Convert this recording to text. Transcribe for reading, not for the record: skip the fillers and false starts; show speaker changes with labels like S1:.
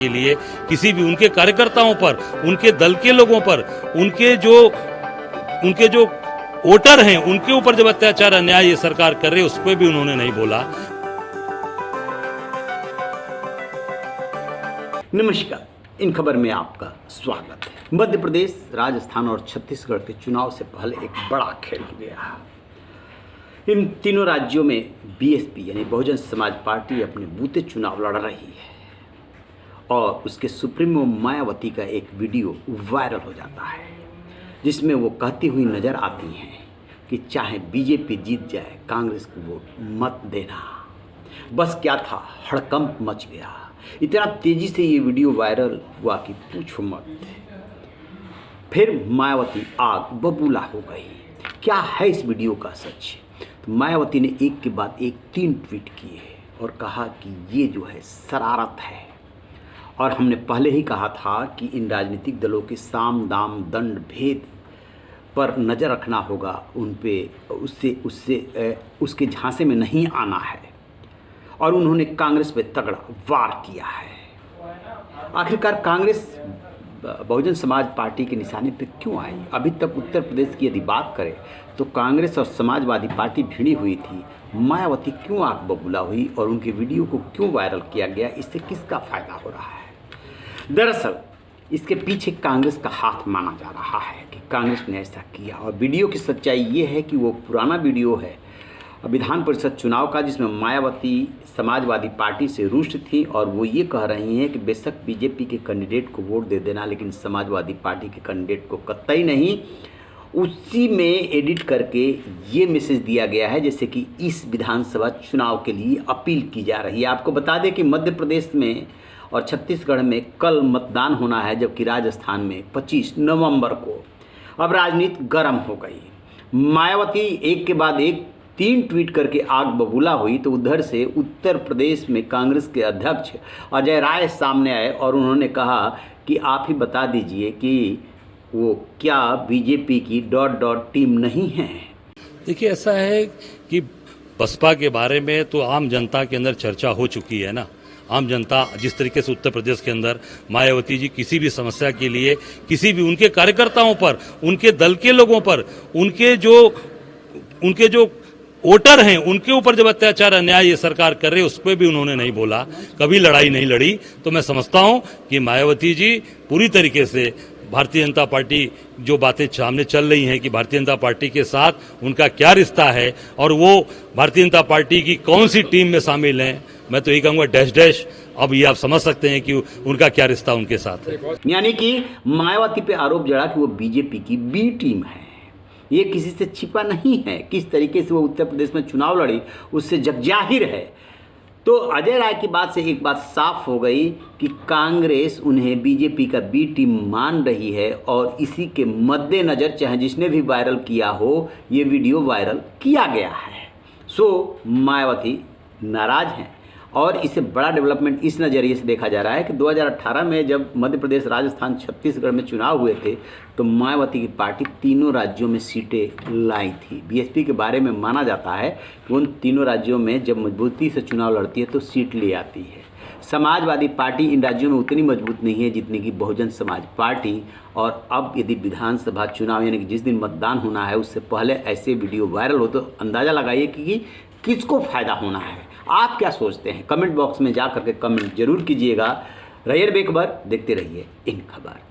S1: के लिए किसी भी उनके कार्यकर्ताओं पर, उनके दल के लोगों पर, उनके जो वोटर हैं उनके ऊपर जब अत्याचार अन्याय ये सरकार कर रही है उस पर भी उन्होंने नहीं बोला।
S2: नमस्कार, इन खबर में आपका स्वागत है। मध्य प्रदेश, राजस्थान और छत्तीसगढ़ के चुनाव से पहले एक बड़ा खेल हो गया। इन तीनों राज्यों में बीएसपी यानी बहुजन समाज पार्टी अपने बूते चुनाव लड़ रही है और उसके सुप्रीमो मायावती का एक वीडियो वायरल हो जाता है जिसमें वो कहती हुई नजर आती हैं कि चाहे बीजेपी जीत जाए कांग्रेस को वोट मत देना। बस क्या था, हड़कंप मच गया। इतना तेजी से ये वीडियो वायरल हुआ कि पूछो मत। फिर मायावती आग बबूला हो गई। क्या है इस वीडियो का सच? तो मायावती ने एक के बाद एक 3 ट्वीट किए और कहा कि ये जो है शरारत है और हमने पहले ही कहा था कि इन राजनीतिक दलों के साम दाम दंड भेद पर नज़र रखना होगा, उन पे उसके झांसे में नहीं आना है। और उन्होंने कांग्रेस पे तगड़ा वार किया है। आखिरकार कांग्रेस बहुजन समाज पार्टी के निशाने पे क्यों आई? अभी तक उत्तर प्रदेश की यदि बात करें तो कांग्रेस और समाजवादी पार्टी भिड़ी हुई थी। मायावती क्यों आग बबूला हुई और उनके वीडियो को क्यों वायरल किया गया? इससे किसका फायदा हो रहा है? दरअसल इसके पीछे कांग्रेस का हाथ माना जा रहा है कि कांग्रेस ने ऐसा किया। और वीडियो की सच्चाई ये है कि वो पुराना वीडियो है विधान परिषद चुनाव का, जिसमें मायावती समाजवादी पार्टी से रुष्ट थी और वो ये कह रही हैं कि बेशक बीजेपी के कैंडिडेट को वोट दे देना लेकिन समाजवादी पार्टी के कैंडिडेट को कतई नहीं। उसी में एडिट करके ये मैसेज दिया गया है जैसे कि इस विधानसभा चुनाव के लिए अपील की जा रही है। आपको बता दें कि मध्य प्रदेश में और छत्तीसगढ़ में कल मतदान होना है, जबकि राजस्थान में 25 नवंबर को। अब राजनीति गर्म हो गई। मायावती एक के बाद एक 3 ट्वीट करके आग बबूला हुई तो उधर से उत्तर प्रदेश में कांग्रेस के अध्यक्ष अजय राय सामने आए और उन्होंने कहा कि आप ही बता दीजिए कि वो क्या बीजेपी की ... टीम नहीं है।
S1: देखिए, ऐसा है कि बसपा के बारे में तो आम जनता के अंदर चर्चा हो चुकी है ना। आम जनता जिस तरीके से उत्तर प्रदेश के अंदर मायावती जी किसी भी समस्या के लिए किसी भी उनके कार्यकर्ताओं पर, उनके दल के लोगों पर, उनके जो वोटर हैं उनके ऊपर जब अत्याचार अन्याय ये सरकार कर रही है उस पर भी उन्होंने नहीं बोला, कभी लड़ाई नहीं लड़ी। तो मैं समझता हूं कि मायावती जी पूरी तरीके से भारतीय जनता पार्टी जो बातें सामने चल रही हैं कि भारतीय जनता पार्टी के साथ उनका क्या रिश्ता है और वो भारतीय जनता पार्टी की कौन सी टीम में शामिल हैं, मैं तो यही कहूँगा डैश। अब ये आप समझ सकते हैं कि उनका क्या रिश्ता उनके साथ है।
S2: यानी कि मायावती पे आरोप जड़ा कि वो बीजेपी की बी टीम है। ये किसी से छिपा नहीं है। किस तरीके से वो उत्तर प्रदेश में चुनाव लड़ी उससे जगजाहिर है। तो अजय राय की बात से एक बात साफ हो गई कि कांग्रेस उन्हें बीजेपी का बी टीम मान रही है और इसी के मद्देनज़र चाहे जिसने भी वायरल किया हो ये वीडियो वायरल किया गया है। सो मायावती नाराज हैं और इसे बड़ा डेवलपमेंट इस नज़रिए से देखा जा रहा है कि 2018 में जब मध्य प्रदेश, राजस्थान, छत्तीसगढ़ में चुनाव हुए थे तो मायावती की पार्टी तीनों राज्यों में सीटें लाई थी। बीएसपी के बारे में माना जाता है कि उन तीनों राज्यों में जब मजबूती से चुनाव लड़ती है तो सीट ले आती है। समाजवादी पार्टी इन राज्यों में उतनी मजबूत नहीं है जितनी कि बहुजन समाज पार्टी। और अब यदि विधानसभा चुनाव यानी कि जिस दिन मतदान होना है उससे पहले ऐसे वीडियो वायरल हो तो अंदाज़ा लगाइए कि किसको फ़ायदा होना है। आप क्या सोचते हैं? कमेंट बॉक्स में जा करके कमेंट जरूर कीजिएगा। रहिए बेखबर, देखते रहिए इन खबर।